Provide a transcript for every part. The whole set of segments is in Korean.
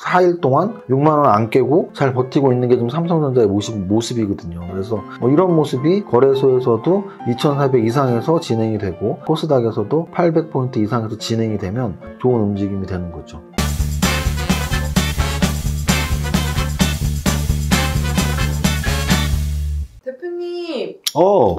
4일 동안 6만원 안 깨고 잘 버티고 있는 게 좀 삼성전자의 모습이거든요. 그래서 이런 모습이 거래소에서도 2400 이상에서 진행이 되고 코스닥에서도 800포인트 이상에서 진행이 되면 좋은 움직임이 되는 거죠. 대표님.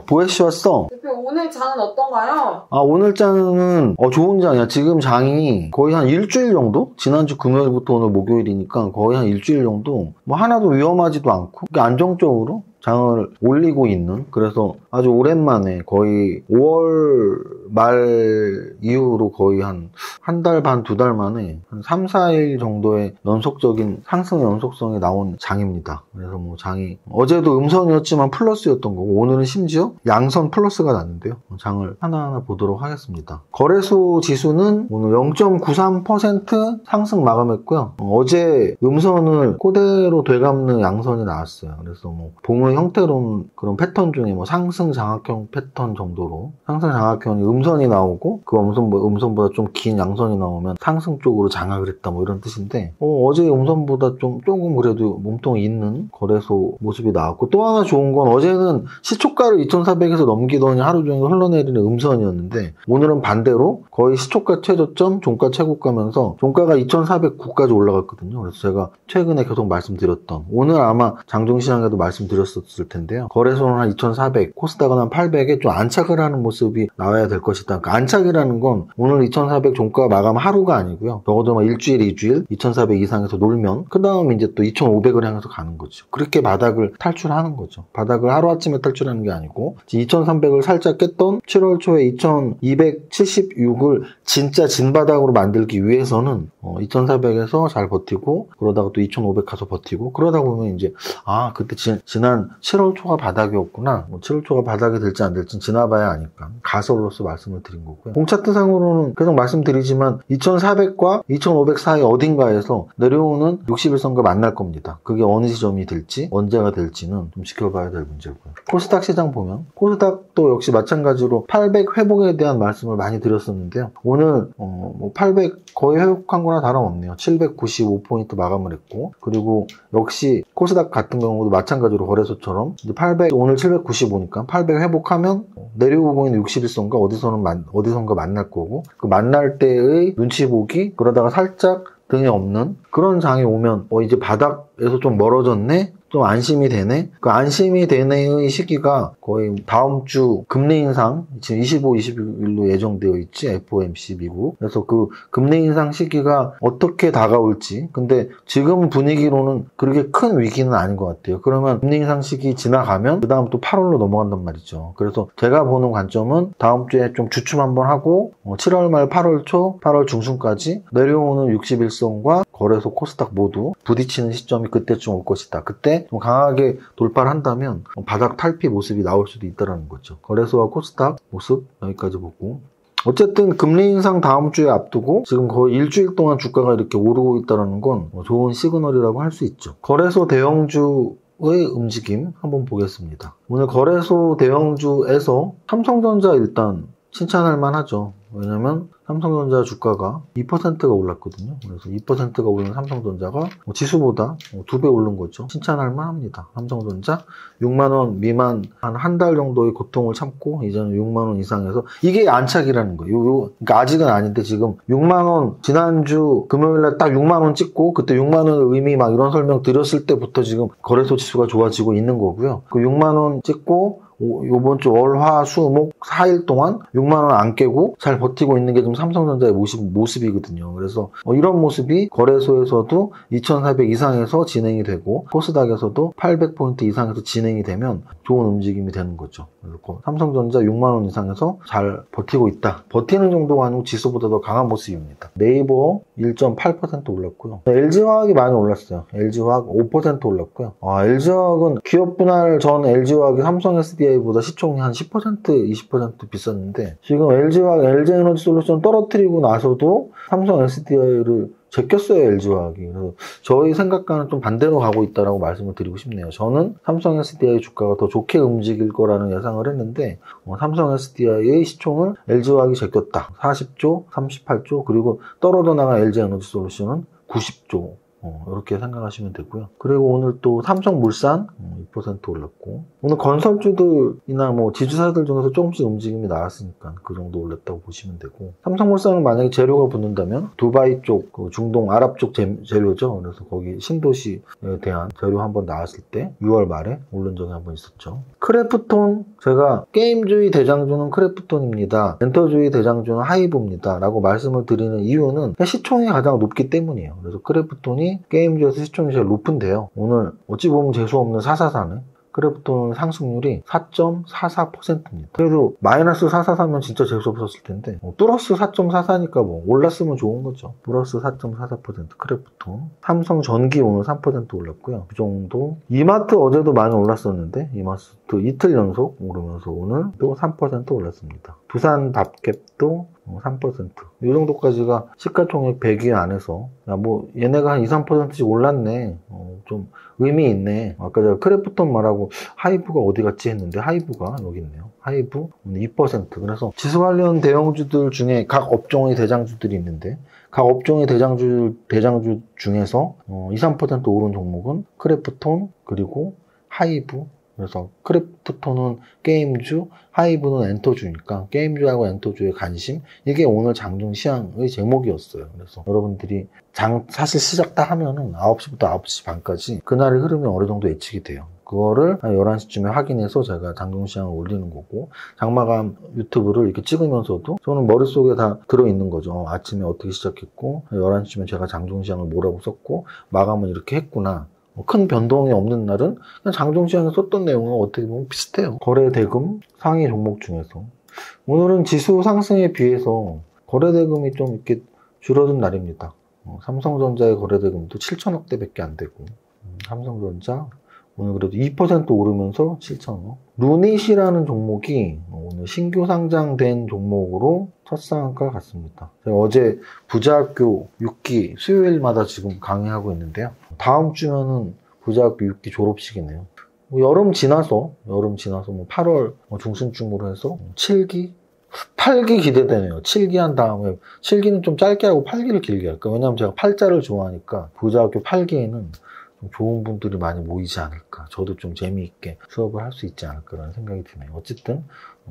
보혜씨 왔어. 대표 오늘 장은 어떤가요? 오늘 장은 좋은 장이야. 지금 장이 거의 한 일주일 정도? 지난주 금요일부터 오늘 목요일이니까 거의 한 일주일 정도 뭐 하나도 위험하지도 않고 안정적으로 장을 올리고 있는, 그래서 아주 오랜만에 거의 5월 말 이후로 거의 한 달 반, 2달 만에 한 3, 4일 정도의 연속적인 상승 연속성이 나온 장입니다. 그래서 뭐 장이 어제도 음선이었지만 플러스였던 거고 오늘은 심지어 양선 플러스가 났는데요. 장을 하나하나 보도록 하겠습니다. 거래소 지수는 오늘 0.93% 상승 마감했고요. 어제 음선을 그대로 되갚는 양선이 나왔어요. 그래서 뭐 봉의 형태로는 그런 패턴 중에 뭐 상승 장악형 패턴 정도로 상승 장악형이 음선이 나오고 그 음선보다 좀 긴 양선이 나오면 상승 쪽으로 장악을 했다 뭐 이런 뜻인데 어제 음선보다 조금 그래도 몸통이 있는 거래소 모습이 나왔고, 또 하나 좋은 건 어제는 시초가를 2400에서 넘기더니 하루 종일 흘러내리는 음선이었는데 오늘은 반대로 거의 시초가 최저점, 종가 최고가면서 종가가 2409까지 올라갔거든요. 그래서 제가 최근에 계속 말씀드렸던, 오늘 아마 장중시장에도 말씀드렸었을 텐데요. 거래소는 한 2400, 코스닥은 한 800에 좀 안착을 하는 모습이 나와야 될 것이다. 그러니까 안착이라는 건 오늘 2400 종가 마감 하루가 아니고요. 적어도 막 일주일, 2주일 2400 이상에서 놀면 그 다음 이제 또 2500을 향해서 가는 거죠. 그렇게 바닥을 탈출하는 거죠. 바닥을 하루아침에 탈출하는 게 아니고 2300을 살짝 깼던 7월 초에 2276을 진짜 진바닥으로 만들기 위해서는 2400에서 잘 버티고 그러다가 또 2500 가서 버티고 그러다 보면 이제 그때 지난 7월 초가 바닥이었구나. 7월 초가 바닥이 될지 안 될지 지나봐야 아니까 가설로서 말씀을 드린 거고요. 공차트상으로는 계속 말씀드리지만 2400과 2500 사이 어딘가에서 내려오는 61선과 만날 겁니다. 그게 어느 지점이 될지 언제가 될지는 좀 지켜봐야 될 문제고요. 코스닥 시장 보면 코스닥도 역시 마찬가지로 800 회복에 대한 말씀을 많이 드렸었는데요. 오늘 800 거의 회복한 거나 다름없네요. 795포인트 마감을 했고, 그리고 역시 코스닥 같은 경우도 마찬가지로 거래소처럼 이제 800 오늘 795니까 800 회복하면 내려오고 있는 61선과 어디선가 만날 거고, 그 만날 때의 눈치 보기, 그러다가 살짝 등이 없는 그런 장이 오면 이제 바닥에서 좀 멀어졌네? 좀 안심이 되네? 그 안심이 되네의 시기가 거의 다음 주 금리 인상, 지금 25, 26일로 예정되어 있지, FOMC 미국. 그래서 그 금리 인상 시기가 어떻게 다가올지. 근데 지금 분위기로는 그렇게 큰 위기는 아닌 것 같아요. 그러면 금리 인상 시기 지나가면 그 다음 또 8월로 넘어간단 말이죠. 그래서 제가 보는 관점은 다음 주에 좀 주춤 한번 하고 7월 말 8월 초, 8월 중순까지 내려오는 61선과 거래소 코스닥 모두 부딪히는 시점이 그때쯤 올 것이다. 그때 좀 강하게 돌파를 한다면 바닥 탈피 모습이 나올 수도 있다는 거죠. 거래소와 코스닥 모습 여기까지 보고, 어쨌든 금리 인상 다음 주에 앞두고 지금 거의 일주일 동안 주가가 이렇게 오르고 있다는 건 좋은 시그널이라고 할 수 있죠. 거래소 대형주의 움직임 한번 보겠습니다. 오늘 거래소 대형주에서 삼성전자 일단 칭찬할 만하죠. 왜냐면 삼성전자 주가가 2%가 올랐거든요. 그래서 2%가 오른 삼성전자가 지수보다 2배 오른 거죠. 칭찬할 만합니다. 삼성전자 6만원 미만 한 달 정도의 고통을 참고 이제는 6만원 이상에서, 이게 안착이라는 거예요. 그러니까 아직은 아닌데 지금 6만원 지난주 금요일날 딱 6만원 찍고 그때 6만원의 의미 막 이런 설명 드렸을 때부터 지금 거래소 지수가 좋아지고 있는 거고요. 그 6만원 찍고 요번 주 월, 화, 수, 목 4일 동안 6만원 안 깨고 잘 버티고 있는 게 좀 삼성전자의 모습이거든요. 그래서 이런 모습이 거래소에서도 2400 이상에서 진행이 되고 코스닥에서도 800포인트 이상에서 진행이 되면 좋은 움직임이 되는 거죠. 그래서 삼성전자 6만원 이상에서 잘 버티고 있다. 버티는 정도가 아니고 지수보다 더 강한 모습입니다. 네이버 1.8% 올랐고요. LG화학이 많이 올랐어요. LG화학 5% 올랐고요. LG화학은 기업 분할 전 LG화학이 삼성 SDI보다 시총이 한 10%, 20% 비쌌는데 지금 LG화학, LG에너지솔루션 떨어뜨리고 나서도 삼성 SDI를 제꼈어요, LG화학이. 그래서 저희 생각과는 좀 반대로 가고 있다라고 말씀을 드리고 싶네요. 저는 삼성 SDI 주가가 더 좋게 움직일 거라는 예상을 했는데 삼성 SDI의 시총을 LG화학이 제꼈다. 40조, 38조, 그리고 떨어져 나간 LG에너지솔루션은 90조. 이렇게 생각하시면 되고요. 그리고 오늘 또 삼성물산 2% 올랐고, 오늘 건설주들이나 뭐 지주사들 중에서 조금씩 움직임이 나왔으니까 그 정도 올랐다고 보시면 되고, 삼성물산은 만약에 재료가 붙는다면 두바이 쪽, 중동 아랍 쪽 재료죠. 그래서 거기 신도시에 대한 재료 한번 나왔을 때 6월 말에 오른 적이 한번 있었죠. 크래프톤, 제가 게임주의 대장주는 크래프톤입니다, 엔터주의 대장주는 하이브입니다 라고 말씀을 드리는 이유는 시총이 가장 높기 때문이에요. 그래서 크래프톤이 게임주에서 시총이 제일 높은데요, 오늘 어찌 보면 재수없는 444네. 크래프톤 상승률이 4.44%입니다. 그래도 마이너스 444면 진짜 재수없었을 텐데, 플러스 4.44니까 뭐 올랐으면 좋은 거죠. 플러스 4.44% 크래프톤. 삼성전기 오늘 3% 올랐고요. 그 정도. 이마트 어제도 많이 올랐었는데, 이마트 이틀 연속 오르면서 오늘 또 3% 올랐습니다. 부산 밥캡도 3%. 이 정도까지가 시가총액 100위 안에서, 야, 뭐 얘네가 한 2, 3%씩 올랐네, 좀 의미 있네. 아까 제가 크래프톤 말하고 하이브가 어디 갔지 했는데 하이브가 여기 있네요. 하이브 2%. 그래서 지수 관련 대형주들 중에 각 업종의 대장주들이 있는데, 각 업종의 대장주 중에서 2, 3% 오른 종목은 크래프톤 그리고 하이브. 그래서 크래프톤은 게임주, 하이브는 엔터주니까 게임주하고 엔터주의 관심, 이게 오늘 장중 시황의 제목이었어요. 그래서 여러분들이 사실 시작 딱 하면은 9시부터 9시 반까지 그날의 흐름이 어느 정도 예측이 돼요. 그거를 한 11시쯤에 확인해서 제가 장중 시황을 올리는 거고, 장마감 유튜브를 이렇게 찍으면서도 저는 머릿속에 다 들어있는 거죠. 아침에 어떻게 시작했고 11시쯤에 제가 장중 시황을 뭐라고 썼고 마감은 이렇게 했구나. 큰 변동이 없는 날은 그냥 장중시장에 썼던 내용은 어떻게 보면 비슷해요. 거래대금 상위 종목 중에서 오늘은 지수 상승에 비해서 거래대금이 좀 이렇게 줄어든 날입니다. 삼성전자의 거래대금도 7천억대 밖에 안 되고, 삼성전자 오늘 그래도 2% 오르면서 7천억. 루닛이라는 종목이 오늘 신규 상장된 종목으로 첫 상한가를 갔습니다. 제가 어제 부자학교 6기 수요일마다 지금 강의하고 있는데요, 다음 주면은 부자학교 6기 졸업식이네요. 여름 지나서 뭐 8월 중순쯤으로 해서 7기? 8기 기대되네요. 7기 한 다음에 7기는 좀 짧게 하고 8기를 길게 할까. 왜냐면 제가 8자를 좋아하니까 부자학교 8기에는 좋은 분들이 많이 모이지 않을까. 저도 좀 재미있게 수업을 할 수 있지 않을까라는 생각이 드네요. 어쨌든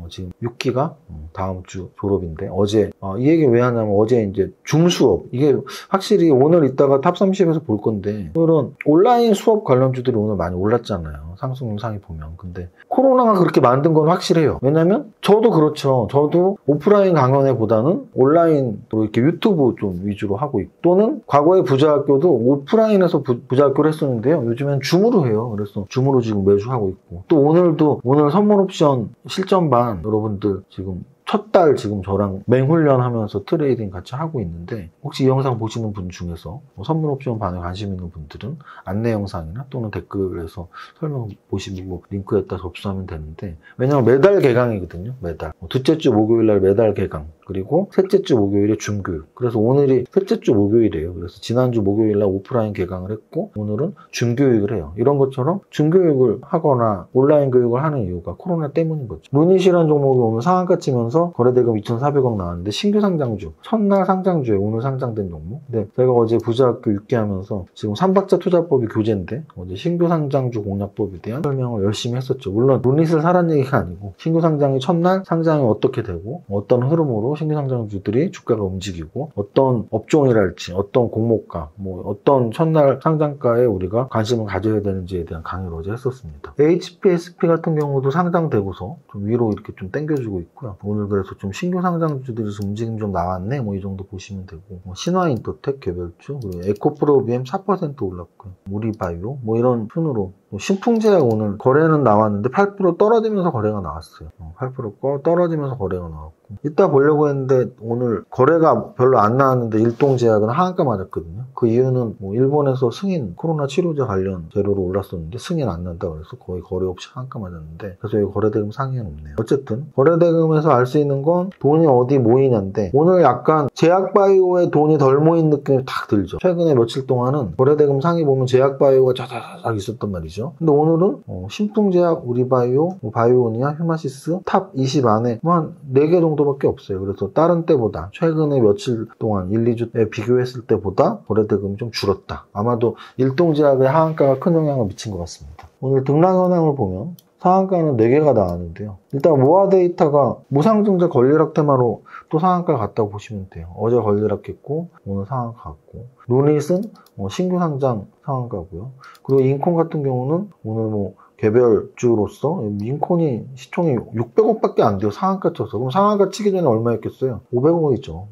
지금 6기가 다음 주 졸업인데, 어제 이 얘기 왜 하냐면 어제 이제 줌 수업, 이게 확실히 오늘 이따가 탑30에서 볼 건데, 오늘은 온라인 수업 관련주들이 오늘 많이 올랐잖아요. 상승률 상위 보면. 근데 코로나가 그렇게 만든 건 확실해요. 왜냐면 저도 그렇죠. 저도 오프라인 강연회보다는 온라인으로 이렇게 유튜브 좀 위주로 하고 있고, 또는 과거에 부자학교도 오프라인에서 부자학교를 했었는데요, 요즘엔 줌으로 해요. 그래서 줌으로 지금 매주 하고 있고, 또 오늘 선물 옵션 실전반 여러분들 지금 첫 달 지금 저랑 맹훈련 하면서 트레이딩 같이 하고 있는데, 혹시 이 영상 보시는 분 중에서 선물 옵션 반에 관심 있는 분들은 안내 영상이나 또는 댓글에서 설명 보시고 링크에다 접수하면 되는데, 왜냐면 매달 개강이거든요. 매달 둘째 주 목요일날 매달 개강, 그리고 셋째 주 목요일에 줌교육. 그래서 오늘이 셋째 주 목요일이에요. 그래서 지난주 목요일날 오프라인 개강을 했고 오늘은 줌교육을 해요. 이런 것처럼 줌교육을 하거나 온라인 교육을 하는 이유가 코로나 때문인 거죠. 루닛이라는 종목이 오늘 상한가 치면서 거래대금 2,400억 나왔는데, 신규 상장주, 첫날 상장주에 오늘 상장된 종목. 근데 제가 어제 부자학교 6기 하면서 지금 3박자 투자법이 교재인데, 어제 신규 상장주 공략법에 대한 설명을 열심히 했었죠. 물론 루닛을 사라는 얘기가 아니고, 신규 상장이 첫날 상장이 어떻게 되고 어떤 흐름으로 신규 상장주들이 주가가 움직이고, 어떤 업종이랄지 어떤 공모가, 뭐 어떤 첫날 상장가에 우리가 관심을 가져야 되는지에 대한 강의를 어제 했었습니다. HPSP 같은 경우도 상장되고서 좀 위로 이렇게 좀 당겨주고 있고요. 오늘 그래서 좀 신규 상장주들이 움직임 좀 나왔네, 뭐 이 정도 보시면 되고, 신화인터텍 개별주, 그리고 에코프로비엠 4% 올랐고요. 우리바이오 뭐 이런 순으로, 신풍제약 오늘 거래는 나왔는데 8% 떨어지면서 거래가 나왔어요. 8% 떨어지면서 거래가 나왔고, 이따 보려고 했는데 오늘 거래가 별로 안 나왔는데 일동제약은 하한가 맞았거든요. 그 이유는 뭐 일본에서 승인, 코로나 치료제 관련 재료로 올랐었는데 승인 안 난다 그래서 거의 거래 없이 하한가 맞았는데, 그래서 여기 거래대금 상위는 없네요. 어쨌든 거래대금에서 알 수 있는 건 돈이 어디 모이냐인데, 오늘 약간 제약바이오에 돈이 덜 모인 느낌이 딱 들죠. 최근에 며칠 동안은 거래대금 상위 보면 제약바이오가 자자작 있었단 말이죠. 거죠. 근데 오늘은 신풍제약, 우리바이오, 바이오니아, 휴마시스 탑 20 안에 한 4개 정도밖에 없어요. 그래서 다른 때보다 최근에 며칠 동안 1, 2주에 비교했을 때보다 거래대금이 좀 줄었다. 아마도 일동제약의 하한가가 큰 영향을 미친 것 같습니다. 오늘 등락 현황을 보면 상한가는 4개가 나왔는데요. 일단 모아데이터가 무상증자 권리락 테마로 또 상한가 갔다고 보시면 돼요. 어제 권리락했고 오늘 상한가 갔고, 노닛은 신규 상장 상한가고요. 그리고 인콘 같은 경우는 오늘 개별주로서 인콘이 시총이 600억밖에 안 돼요. 상한가 쳐서. 그럼 상한가 치기 전에 얼마였겠어요? 500억이죠.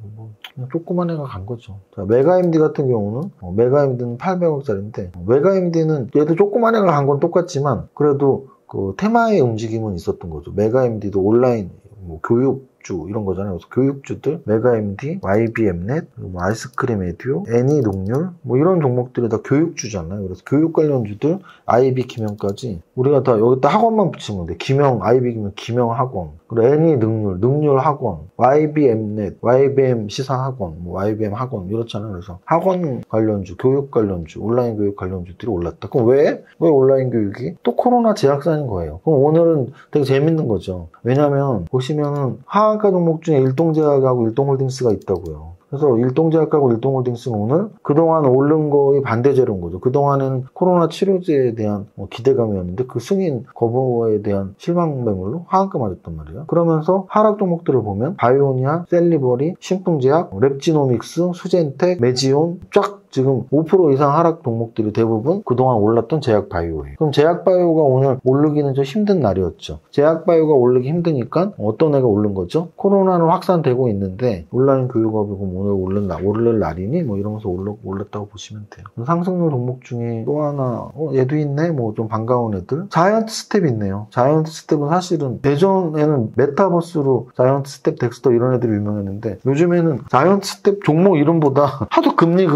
조그만 애가 간 거죠. 자, 메가MD 같은 경우는 메가MD는 800억짜리인데 메가MD는 얘도 조그만 애가 간 건 똑같지만 그래도 그 테마의 움직임은 있었던 거죠. 메가MD도 온라인 교육주 이런 거잖아요. 그래서 교육주들, 메가MD, YBM넷, 아이스크림 에듀, 애니농률 이런 종목들이 다 교육주잖아요. 그래서 교육 관련주들, IB 김영까지 우리가 다 여기다 학원만 붙이면 돼. 김영, IB 김영, 김영 학원, 그리고 애니능률, 능률 학원, YBM넷, YBM 시사 학원, YBM 학원 이렇잖아요. 그래서 학원 관련주, 교육 관련주, 온라인 교육 관련주들이 올랐다. 그럼 왜 온라인 교육이? 또 코로나 제약사인 거예요. 그럼 오늘은 되게 재밌는 거죠. 왜냐면 보시면은 하한가 종목 중에 일동제약하고 일동홀딩스가 있다고요. 그래서 일동제약하고 일동홀딩스는 오늘 그동안 오른 거의 반대제로인 거죠. 그동안에는 코로나 치료제에 대한 기대감이었는데 그 승인 거부에 대한 실망 매물로 하한가 맞았단 말이에요. 그러면서 하락 종목들을 보면 바이오니아, 셀리버리, 신풍제약, 랩지노믹스, 수젠텍, 메지온 쫙 지금 5% 이상 하락 종목들이 대부분 그동안 올랐던 제약바이오예요. 그럼 제약바이오가 오늘 오르기는 좀 힘든 날이었죠. 제약바이오가 오르기 힘드니까 어떤 애가 오른 거죠? 코로나는 확산되고 있는데 온라인 교육업이 오늘 오를 날이니 이러면서 올랐다고 보시면 돼요. 상승률 종목 중에 또 하나 얘도 있네? 좀 반가운 애들. 자이언트 스텝이 있네요. 자이언트 스텝은 사실은 예전에는 메타버스로 자이언트 스텝, 덱스터 이런 애들이 유명했는데 요즘에는 자이언트 스텝 종목 이름보다 하도 금리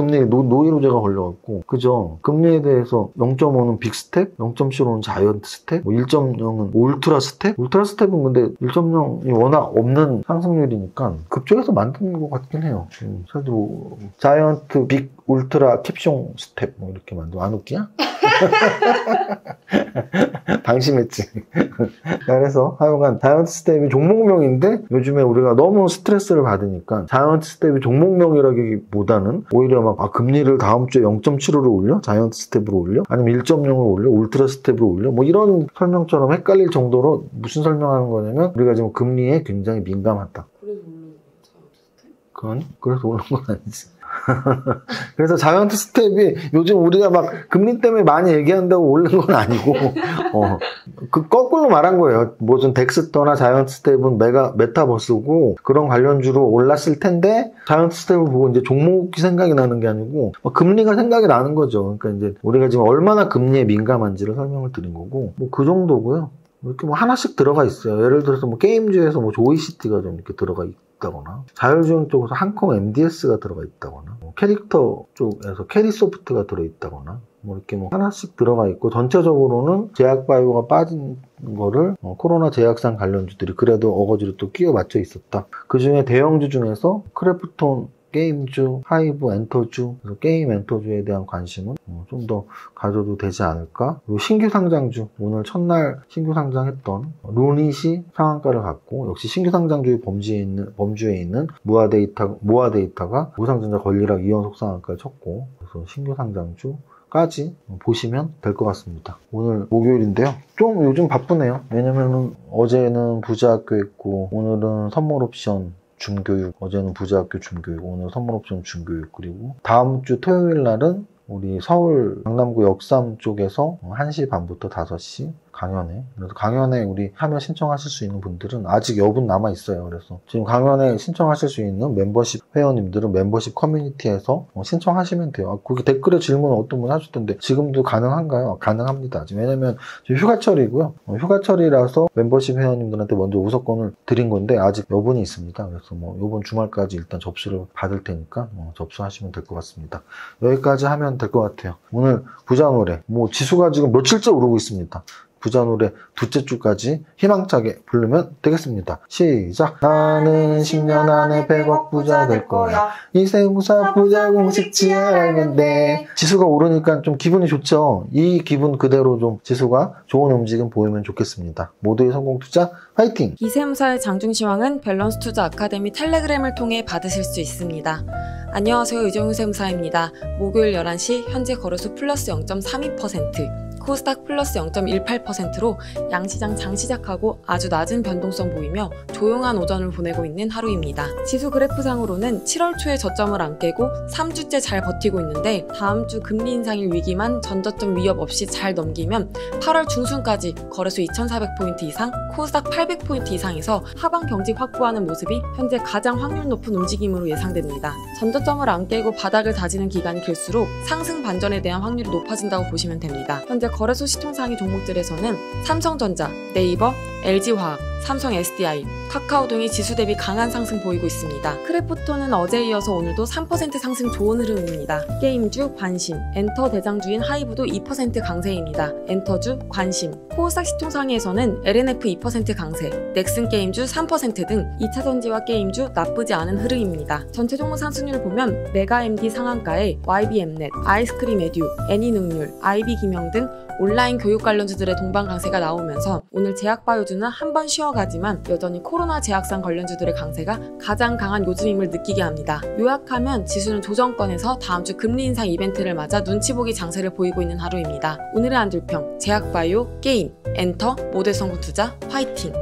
노이로제가 걸려갖고 그죠? 금리에 대해서 0.5는 빅스텝, 0.75는 자이언트 스텝, 1.0은 울트라 스텝? 울트라 스텝은 근데 1.0이 워낙 없는 상승률이니까 급조해서 만든 것 같긴 해요. 사실 자이언트 빅 울트라 캡숑 스텝 이렇게 만들어. 안 웃기냐? 방심했지. 그래서 하여간 자이언트 스텝이 종목명인데 요즘에 우리가 너무 스트레스를 받으니까 자이언트 스텝이 종목명이라기보다는 오히려 금리를 다음 주에 0.75로 올려? 자이언트 스텝으로 올려? 아니면 1.0으로 올려? 울트라 스텝으로 올려? 이런 설명처럼 헷갈릴 정도로 무슨 설명하는 거냐면 우리가 지금 금리에 굉장히 민감하다. 그래서 오른 자이언트 스텝? 그래서 오른 건 아니지. 그래서 자이언트 스텝이 요즘 우리가 금리 때문에 많이 얘기한다고 오른 건 아니고 거꾸로 말한 거예요. 무슨 덱스터나 자이언트 스텝은 메타버스고 그런 관련주로 올랐을 텐데 자이언트 스텝을 보고 이제 종목이 생각이 나는 게 아니고 금리가 생각이 나는 거죠. 그러니까 이제 우리가 지금 얼마나 금리에 민감한지를 설명을 드린 거고 그 정도고요. 이렇게 하나씩 들어가 있어요. 예를 들어서 게임주에서 조이시티가 좀 이렇게 들어가 있다거나 자율주행 쪽에서 한콩 MDS가 들어가 있다거나 캐릭터 쪽에서 캐리소프트가 들어있다거나 이렇게 하나씩 들어가 있고 전체적으로는 제약바이오가 빠진 거를 코로나 제약상 관련주들이 그래도 어거지로 또 끼워 맞춰 있었다. 그 중에 대형주 중에서 크래프톤 게임주, 하이브 엔터주, 그래서 게임 엔터주에 대한 관심은 좀 더 가져도 되지 않을까. 그리고 신규 상장주, 오늘 첫날 신규 상장했던 루닛이 상한가를 갖고 역시 신규 상장주의 범주에 있는 모아데이터가 무상증자 권리락 2연속 상한가를 쳤고 그래서 신규 상장주까지 보시면 될 것 같습니다. 오늘 목요일인데요. 좀 요즘 바쁘네요. 왜냐면은 어제는 부자학교 있고 오늘은 선물옵션 준교육, 어제는 부자학교 준교육, 오늘 선물옵션 준교육, 그리고 다음 주 토요일 날은 우리 서울 강남구 역삼 쪽에서 1시 반부터 5시 강연회. 그래서 강연회 우리 참여 신청하실 수 있는 분들은 아직 여분 남아 있어요. 그래서 지금 강연회 신청하실 수 있는 멤버십 회원님들은 멤버십 커뮤니티에서 신청하시면 돼요. 거기 댓글에 질문 어떤 분 하셨던데 지금도 가능한가요? 가능합니다. 지금 왜냐면 지금 휴가철이고요. 휴가철이라서 멤버십 회원님들한테 먼저 우선권을 드린 건데 아직 여분이 있습니다. 그래서 이번 주말까지 일단 접수를 받을 테니까 접수하시면 될 것 같습니다. 여기까지 하면 될 것 같아요. 오늘 부자 노래 지수가 지금 며칠째 오르고 있습니다. 부자 노래 둘째 줄까지 희망차게 부르면 되겠습니다. 시작. 나는 10년 안에 100억 부자 될 거야. 이 세무사 부자 공식 알면 돼. 지수가 오르니까 좀 기분이 좋죠. 이 기분 그대로 좀 지수가 좋은 움직임 보이면 좋겠습니다. 모두의 성공 투자 화이팅! 이세무사의 장중시황은 밸런스 투자 아카데미 텔레그램을 통해 받으실 수 있습니다. 안녕하세요. 의정우 세무사입니다. 목요일 11시 현재 거래소 플러스 0.32%, 코스닥 플러스 0.18%로 양시장 장시작하고 아주 낮은 변동성 보이며 조용한 오전을 보내고 있는 하루입니다. 지수 그래프상으로는 7월 초에 저점을 안 깨고 3주째 잘 버티고 있는데 다음 주 금리 인상일 위기만 전저점 위협 없이 잘 넘기면 8월 중순까지 거래소 2,400포인트 이상, 코스닥 800포인트 이상에서 하방 경직 확보하는 모습이 현재 가장 확률 높은 움직임으로 예상됩니다. 전저점을 안 깨고 바닥을 다지는 기간이 길수록 상승 반전에 대한 확률이 높아진다고 보시면 됩니다. 현재 거래소 시총상위 종목들에서는 삼성전자, 네이버, LG화학, 삼성 SDI, 카카오 등이 지수 대비 강한 상승 보이고 있습니다. 크래프톤은 어제에 이어서 오늘도 3% 상승 좋은 흐름입니다. 게임주, 관심, 엔터 대장주인 하이브도 2% 강세입니다. 엔터주, 관심, 코스닥 시총상위에서는 LNF 2% 강세, 넥슨 게임주 3% 등 2차전지와 게임주 나쁘지 않은 흐름입니다. 전체 종목 상승률을 보면 메가MD 상한가에 YB엠넷, 아이스크림 에듀, 애니능률, IB기명 등 온라인 교육 관련주들의 동반 강세가 나오면서 오늘 제약바이오주는 한 번 쉬어가지만 여전히 코로나 제약상 관련주들의 강세가 가장 강한 요즘임을 느끼게 합니다. 요약하면 지수는 조정권에서 다음 주 금리 인상 이벤트를 맞아 눈치 보기 장세를 보이고 있는 하루입니다. 오늘의 안들평, 제약바이오, 게임, 엔터, 모델 성공 투자 화이팅!